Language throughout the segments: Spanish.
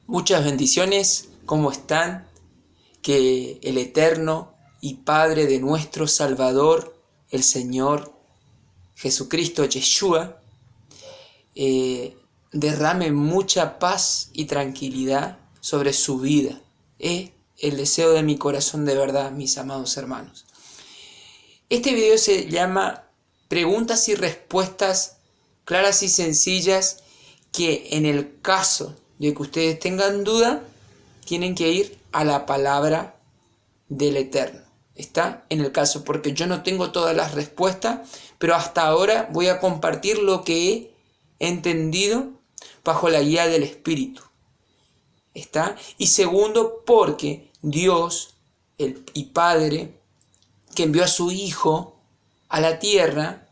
Muchas bendiciones, ¿cómo están? Que el Eterno y Padre de nuestro Salvador, el Señor Jesucristo, Yeshua, derrame mucha paz y tranquilidad sobre su vida. Es el deseo de mi corazón de verdad, mis amados hermanos. Este video se llama Preguntas y respuestas claras y sencillas que en el caso de que ustedes tengan duda, tienen que ir a la palabra del Eterno. Está en el caso, porque yo no tengo todas las respuestas, pero hasta ahora voy a compartir lo que he entendido bajo la guía del Espíritu. ¿Está? Y segundo, porque Dios, el Padre, que envió a su Hijo a la tierra,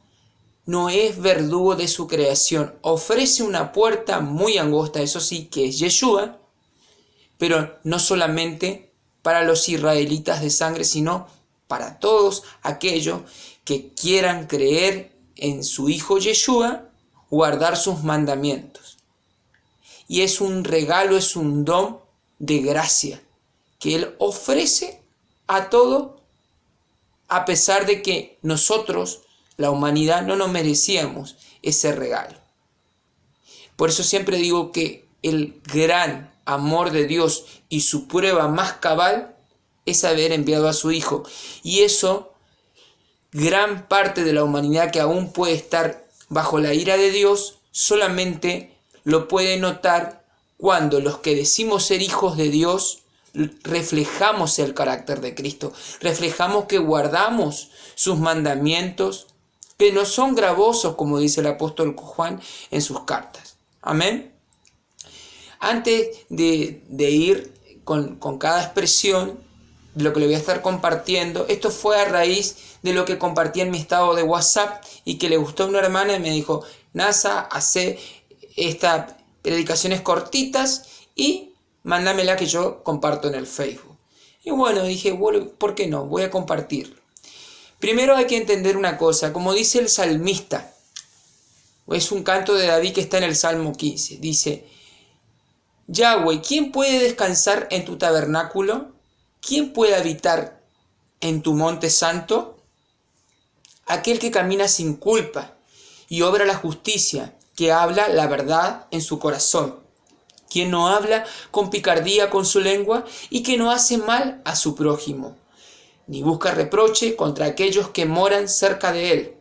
no es verdugo de su creación. Ofrece una puerta muy angosta, eso sí, que es Yeshua, pero no solamente para los israelitas de sangre, sino para todos aquellos que quieran creer en su Hijo Yeshua, guardar sus mandamientos. Y es un regalo, es un don de gracia que Él ofrece a todos, a pesar de que nosotros, la humanidad, no nos merecíamos ese regalo. Por eso siempre digo que el gran amor de Dios y su prueba más cabal es haber enviado a su Hijo. Y eso, gran parte de la humanidad que aún puede estar bajo la ira de Dios, solamente lo puede notar cuando los que decimos ser hijos de Dios reflejamos el carácter de Cristo, reflejamos que guardamos sus mandamientos, que no son gravosos, como dice el apóstol Juan en sus cartas. Amén. Antes de ir con cada expresión de lo que le voy a estar compartiendo, esto fue a raíz de lo que compartí en mi estado de WhatsApp y que le gustó a una hermana y me dijo: Nasa, hace estas predicaciones cortitas y mándamela que yo comparto en el Facebook. Y bueno, dije, bueno, ¿por qué no? Voy a compartirlo. Primero hay que entender una cosa, como dice el salmista, es un canto de David que está en el Salmo 15, dice: Yahweh, ¿quién puede descansar en tu tabernáculo? ¿Quién puede habitar en tu monte santo? Aquel que camina sin culpa y obra la justicia, que habla la verdad en su corazón, quien no habla con picardía con su lengua y que no hace mal a su prójimo, ni busca reproche contra aquellos que moran cerca de él,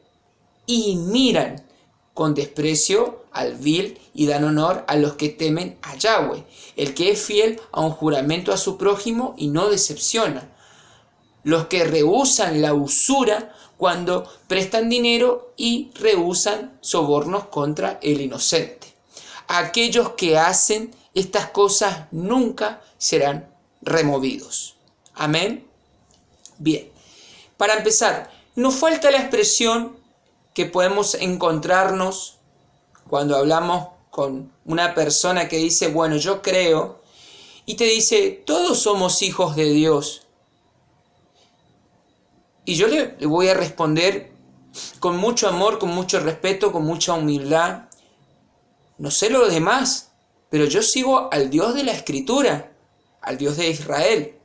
y miran con desprecio al vil y dan honor a los que temen a Yahweh, el que es fiel a un juramento a su prójimo y no decepciona. Los que rehúsan la usura cuando prestan dinero y rehúsan sobornos contra el inocente. Aquellos que hacen estas cosas nunca serán removidos. Amén. Bien, para empezar, nos falta la expresión que podemos encontrarnos cuando hablamos con una persona que dice, bueno, yo creo, y te dice, todos somos hijos de Dios. Y yo le voy a responder con mucho amor, con mucho respeto, con mucha humildad. No sé los demás, pero yo sigo al Dios de la Escritura, al Dios de Israel.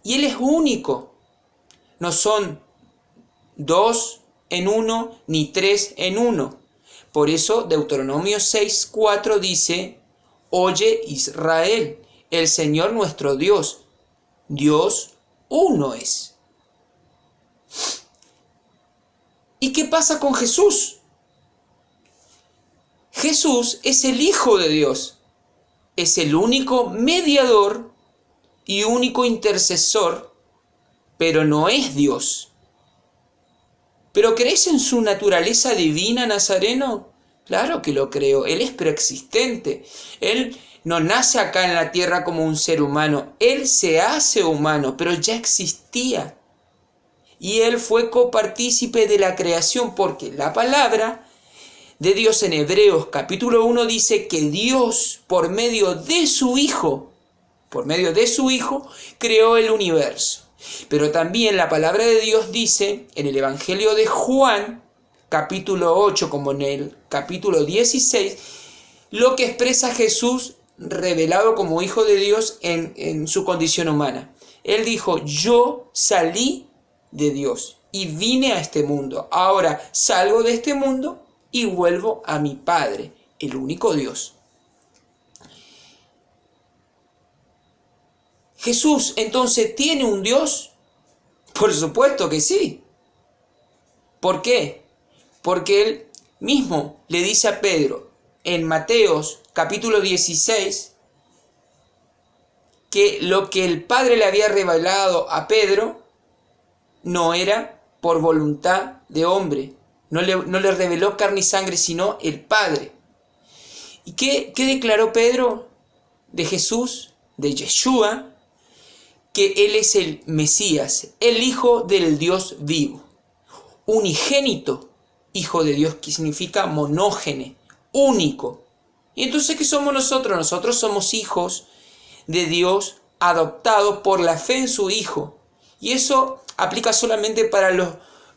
Y Él es único. No son dos en uno, ni tres en uno. Por eso Deuteronomio 6:4 dice: Oye Israel, el Señor nuestro Dios, Dios uno es. ¿Y qué pasa con Jesús? Jesús es el Hijo de Dios, es el único mediador y único intercesor, pero no es Dios. ¿Pero crees en su naturaleza divina, Nazareno? Claro que lo creo. Él es preexistente. Él no nace acá en la tierra como un ser humano. Él se hace humano, pero ya existía. Y Él fue copartícipe de la creación, porque la palabra de Dios en Hebreos capítulo 1 dice que Dios, por medio de su Hijo, creó el universo. Pero también la palabra de Dios dice en el Evangelio de Juan, capítulo 8, como en el capítulo 16, lo que expresa Jesús revelado como hijo de Dios en su condición humana. Él dijo, yo salí de Dios y vine a este mundo. Ahora salgo de este mundo y vuelvo a mi Padre, el único Dios. ¿Jesús entonces tiene un Dios? Por supuesto que sí. ¿Por qué? Porque él mismo le dice a Pedro en Mateos capítulo 16 que lo que el Padre le había revelado a Pedro no era por voluntad de hombre. No le reveló carne y sangre, sino el Padre. ¿Y qué declaró Pedro de Jesús, de Yeshua? Que Él es el Mesías, el Hijo del Dios vivo. Unigénito, Hijo de Dios, que significa monógene, único. ¿Y entonces qué somos nosotros? Nosotros somos hijos de Dios, adoptados por la fe en su Hijo. Y eso aplica solamente para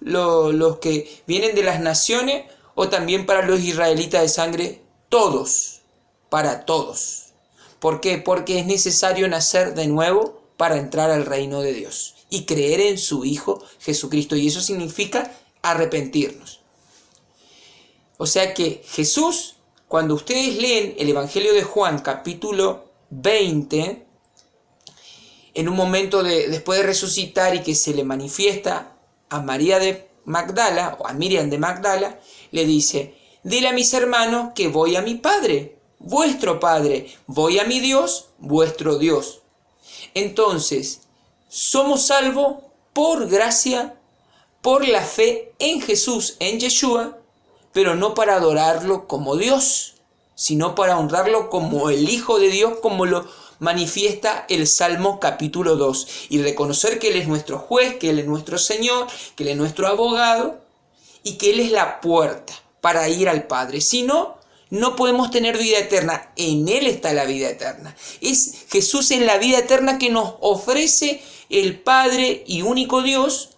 los que vienen de las naciones o también para los israelitas de sangre, todos, para todos. ¿Por qué? Porque es necesario nacer de nuevo para entrar al reino de Dios y creer en su Hijo Jesucristo. Y eso significa arrepentirnos. O sea que Jesús, cuando ustedes leen el Evangelio de Juan, capítulo 20, en un momento después de resucitar y que se le manifiesta a María de Magdala, o a Miriam de Magdala, le dice, dile a mis hermanos que voy a mi Padre, vuestro Padre, voy a mi Dios, vuestro Dios. Entonces, somos salvos por gracia, por la fe en Jesús, en Yeshua, pero no para adorarlo como Dios, sino para honrarlo como el Hijo de Dios, como lo manifiesta el Salmo capítulo 2, y reconocer que Él es nuestro juez, que Él es nuestro Señor, que Él es nuestro abogado, y que Él es la puerta para ir al Padre. Si no, no podemos tener vida eterna. En Él está la vida eterna. Jesús es la vida eterna que nos ofrece el Padre y único Dios,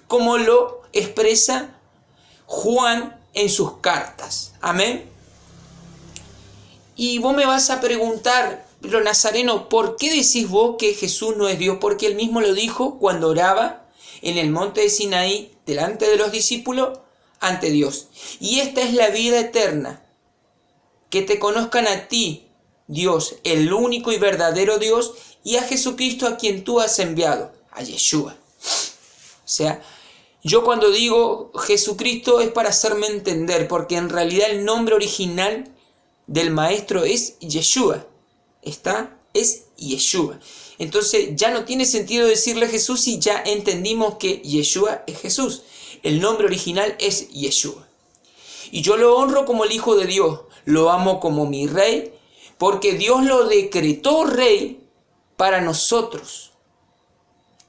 como lo expresa Juan en sus cartas. Amén. Y vos me vas a preguntar, pero Nazareno, ¿por qué decís vos que Jesús no es Dios? Porque Él mismo lo dijo cuando oraba en el monte de Sinaí, delante de los discípulos, ante Dios. Y esta es la vida eterna, que te conozcan a ti, Dios, el único y verdadero Dios, y a Jesucristo a quien tú has enviado, a Yeshua. O sea, yo cuando digo Jesucristo es para hacerme entender, porque en realidad el nombre original del maestro es Yeshua. Es Yeshua. Entonces ya no tiene sentido decirle Jesús y ya entendimos que Yeshua es Jesús. El nombre original es Yeshua. Y yo lo honro como el Hijo de Dios, lo amo como mi Rey, porque Dios lo decretó Rey para nosotros.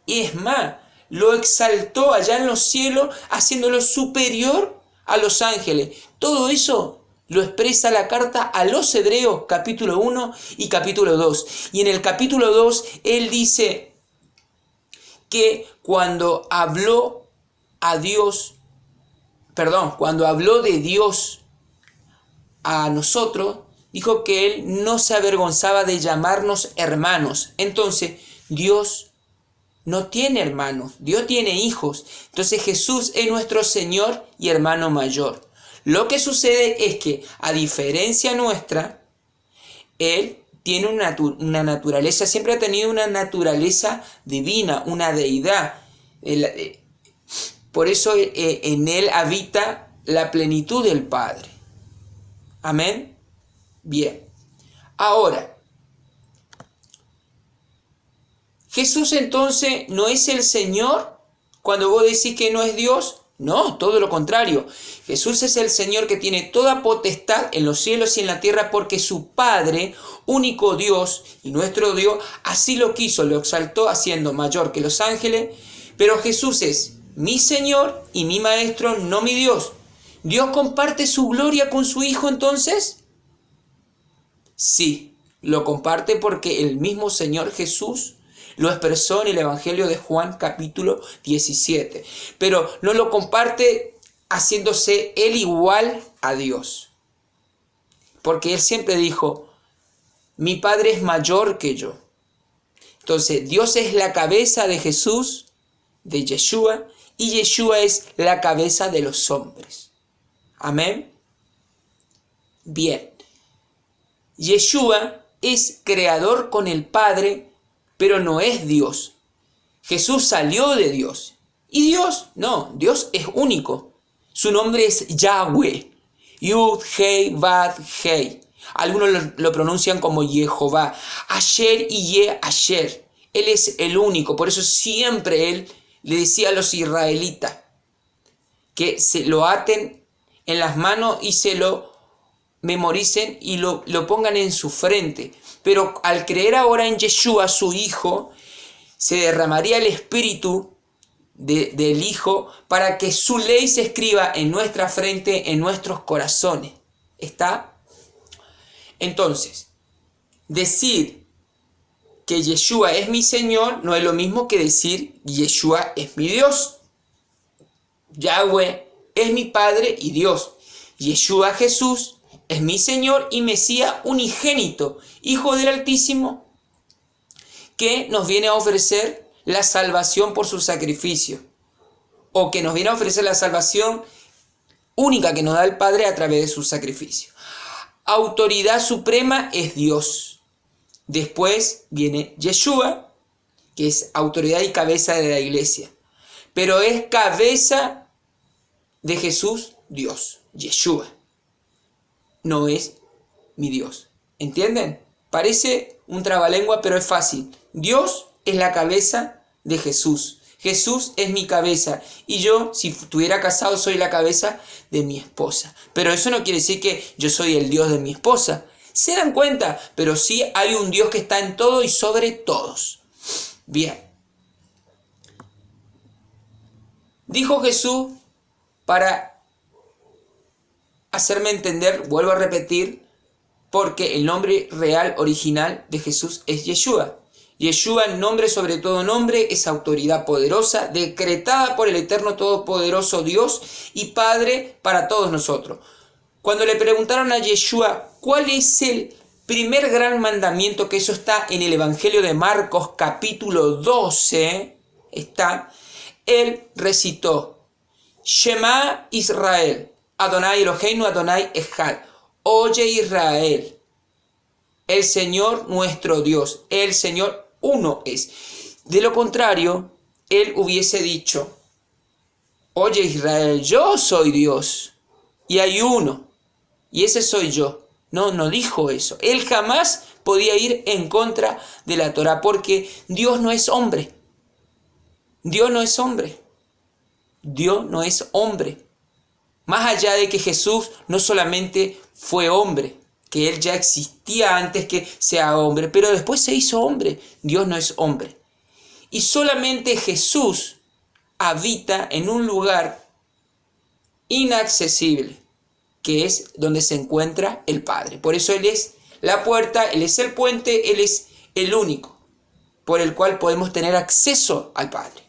Y es más, lo exaltó allá en los cielos, haciéndolo superior a los ángeles. Todo eso lo expresa la carta a los Hebreos, capítulo 1 y capítulo 2. Y en el capítulo 2, él dice que cuando habló de Dios a nosotros, dijo que Él no se avergonzaba de llamarnos hermanos. Entonces, Dios no tiene hermanos, Dios tiene hijos. Entonces Jesús es nuestro Señor y hermano mayor. Lo que sucede es que, a diferencia nuestra, Él tiene una naturaleza, siempre ha tenido una naturaleza divina, una deidad. Por eso en Él habita la plenitud del Padre. Amén. Bien. Ahora, Jesús entonces no es el Señor cuando vos decís que no es Dios. No, todo lo contrario. Jesús es el Señor que tiene toda potestad en los cielos y en la tierra, porque su Padre, único Dios y nuestro Dios, así lo quiso, lo exaltó haciendo mayor que los ángeles. Pero Jesús es mi Señor y mi Maestro, no mi Dios. ¿Dios comparte su gloria con su Hijo entonces? Sí, lo comparte porque el mismo Señor Jesús lo expresó en el Evangelio de Juan capítulo 17. Pero no lo comparte haciéndose Él igual a Dios. Porque Él siempre dijo, Mi Padre es mayor que yo. Entonces, Dios es la cabeza de Jesús, de Yeshua, y Yeshua es la cabeza de los hombres. Amén. Bien. Yeshua es creador con el Padre, pero no es Dios. Jesús salió de Dios. Y Dios, no, Dios es único. Su nombre es Yahweh. Yud, Hei, Vad, Hei. Algunos lo pronuncian como Jehová. Asher y Ye Asher. Él es el único. Por eso siempre Él le decía a los israelitas que se lo aten en las manos y se lo memoricen y lo pongan en su frente. Pero al creer ahora en Yeshua, su Hijo, se derramaría el Espíritu del Hijo para que su ley se escriba en nuestra frente, en nuestros corazones. ¿Está? Entonces, decir que Yeshua es mi Señor no es lo mismo que decir Yeshua es mi Dios. Yahweh es mi Padre y Dios. Yeshua Jesús es mi Señor y Mesías unigénito, Hijo del Altísimo, que nos viene a ofrecer la salvación por su sacrificio, o que nos viene a ofrecer la salvación única que nos da el Padre a través de su sacrificio. Autoridad suprema es Dios. Después viene Yeshua, que es autoridad y cabeza de la iglesia, pero es cabeza de Jesús, Dios. Yeshua no es mi Dios. ¿Entienden? Parece un trabalengua, pero es fácil. Dios es la cabeza de Jesús. Jesús es mi cabeza. Y yo, si estuviera casado, soy la cabeza de mi esposa. Pero eso no quiere decir que yo soy el Dios de mi esposa. ¿Se dan cuenta? Pero sí hay un Dios que está en todo y sobre todos. Bien. Dijo Jesús, para hacerme entender, vuelvo a repetir, porque el nombre real, original de Jesús es Yeshua. Yeshua, nombre sobre todo nombre, es autoridad poderosa, decretada por el eterno todopoderoso Dios y Padre para todos nosotros. Cuando le preguntaron a Yeshua cuál es el primer gran mandamiento, que eso está en el Evangelio de Marcos capítulo 12, él recitó: Shema Israel, Adonai Eloheinu, Adonai Echad. Oye Israel, el Señor nuestro Dios, el Señor uno es. De lo contrario, él hubiese dicho: oye Israel, yo soy Dios y hay uno, y ese soy yo. No dijo eso. Él jamás podía ir en contra de la Torá, porque Dios no es hombre. Dios no es hombre. Dios no es hombre. Más allá de que Jesús no solamente fue hombre, que Él ya existía antes que sea hombre, pero después se hizo hombre. Dios no es hombre. Y solamente Jesús habita en un lugar inaccesible, que es donde se encuentra el Padre. Por eso Él es la puerta, Él es el puente, Él es el único por el cual podemos tener acceso al Padre.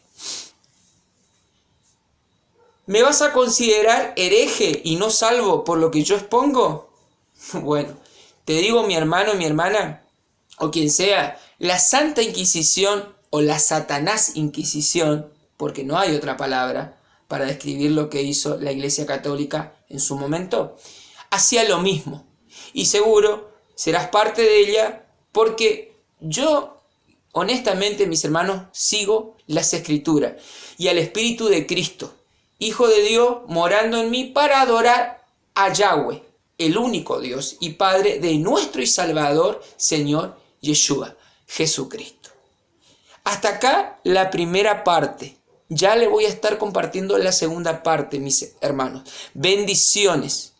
¿Me vas a considerar hereje y no salvo por lo que yo expongo? Bueno, te digo, mi hermano, mi hermana, o quien sea, la Santa Inquisición o la Satanás Inquisición, porque no hay otra palabra para describir lo que hizo la Iglesia Católica en su momento, hacía lo mismo. Y seguro serás parte de ella, porque yo, honestamente, mis hermanos, sigo las Escrituras y al Espíritu de Cristo, Hijo de Dios, morando en mí para adorar a Yahweh, el único Dios y Padre de nuestro y Salvador, Señor Yeshua, Jesucristo. Hasta acá la primera parte. Ya le voy a estar compartiendo la segunda parte, mis hermanos. Bendiciones.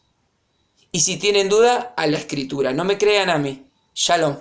Y si tienen duda, a la Escritura. No me crean a mí. Shalom.